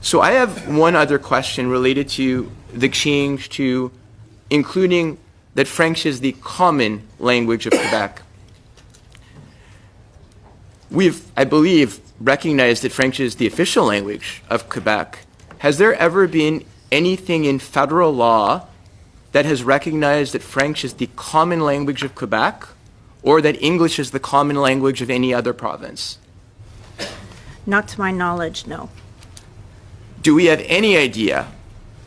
So I have one other question related to the change to including that French is the common language of Quebec. We've, I believe, recognized that French is the official language of Quebec. Has there ever been anything in federal law that has recognized that French is the common language of Quebec, or that English is the common language of any other province? Not to my knowledge, no. Do we have any idea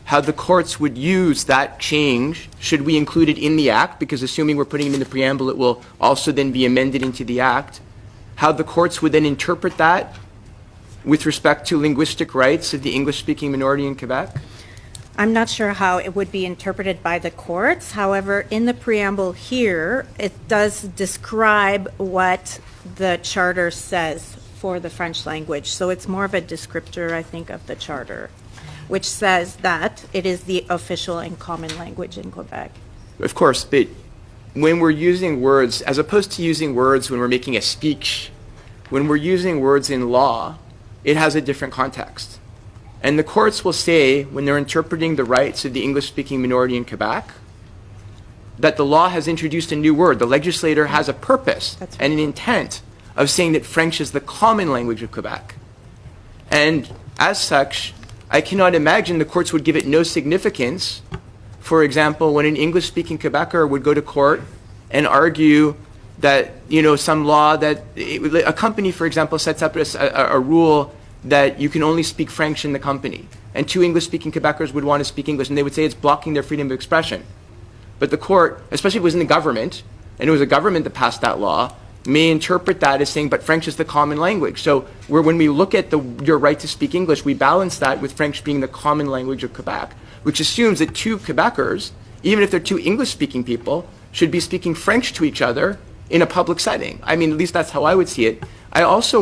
how the courts would use that change should we include it in the Act? Because assuming we're putting it in the preamble, it will also then be amended into the Act. How the courts would then interpret that with respect to linguistic rights of the English-speaking minority in Quebec? I'm not sure how it would be interpreted by the courts. However, in the preamble here, it does describe what the charter says for the French language. So it's more of a descriptor, I think, of the charter, which says that it is the official and common language in Quebec. Of course, but when we're using words, as opposed to using words when we're making a speech, when we're using words in law, it has a different context. And the courts will say, when they're interpreting the rights of the English-speaking minority in Quebec, that the law has introduced a new word. The legislator has a purpose and an intent of saying that French is the common language of Quebec. And as such, I cannot imagine the courts would give it no significance. For example, when an English-speaking Quebecer would go to court and argue that, you know, some law that a company, for example, sets up a rule that you can only speak French in the company, and two English-speaking Quebecers would want to speak English, and they would say it's blocking their freedom of expression. But the court, especially if it was in the government, and it was a government that passed that law, may interpret that as saying, but French is the common language. So when we look at your right to speak English, we balance that with French being the common language of Quebec, which assumes that two Quebecers, even if they're two English-speaking people, should be speaking French to each other in a public setting. I mean, at least that's how I would see it. I also